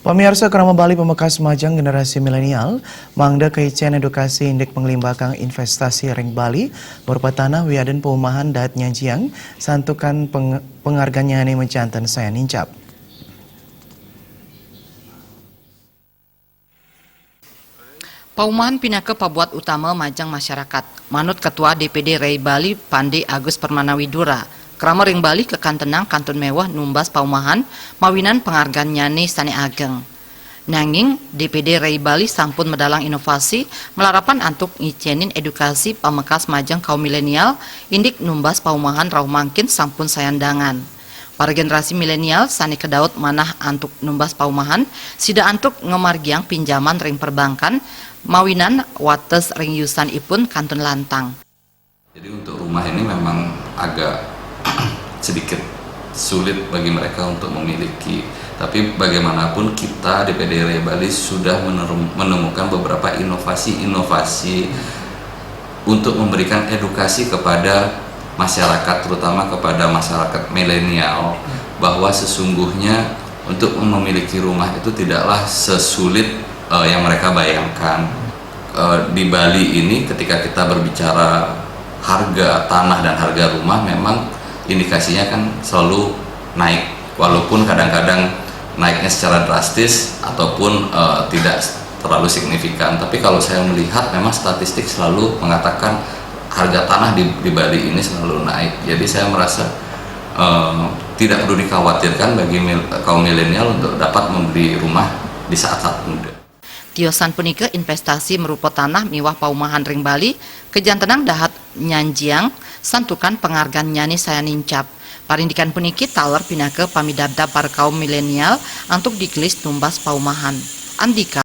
Pemirsa Kerama Bali Pemekas Majang generasi milenial, mangda kehician edukasi indek penglimbakang investasi Ring Bali, berupa tanah wiaden perumahan dat nyajiang, santukan pengharganya ini mencantan saya nincap. Paumahan pinaka pabuat utama Majang masyarakat. Manut Ketua DPD Ring Bali Pandi Agus Permanawidura, Kerama Ring Bali kekan tenang kantun mewah numbas paumahan mawinan penghargaan nyani sani ageng. Nanging DPD Ring Bali sampun medalang inovasi melarapan antuk ngicienin edukasi pamekas Majang kaum milenial indik numbas paumahan rauh mangkin sampun sayandangan. Para generasi milenial sani kedaut manah antuk numbas paumahan sida antuk ngemargiang pinjaman ring perbankan mawinan wates ring yusan ipun kantun lantang. Jadi untuk rumah ini memang agak sedikit sulit bagi mereka untuk memiliki. Tapi bagaimanapun kita DPD Ring Bali sudah menemukan beberapa inovasi-inovasi untuk memberikan edukasi kepada masyarakat, terutama kepada masyarakat milenial, bahwa sesungguhnya untuk memiliki rumah itu tidaklah sesulit yang mereka bayangkan. Di Bali ini ketika kita berbicara harga tanah dan harga rumah memang indikasinya kan selalu naik, walaupun kadang-kadang naiknya secara drastis ataupun tidak terlalu signifikan. Tapi kalau saya melihat memang statistik selalu mengatakan harga tanah di Bali ini selalu naik. Jadi saya merasa tidak perlu dikhawatirkan bagi kaum milenial untuk dapat membeli rumah di saat-saat muda. Tiosan punika investasi merupa tanah miwah paumahan Ring Bali kejan tenang dahat nyanjiang santukan penghargaan nyani saya nincap. Parindikan puniki taler pinake pamidabda para kaum milenial untuk dikelis numbas paumahan. Andika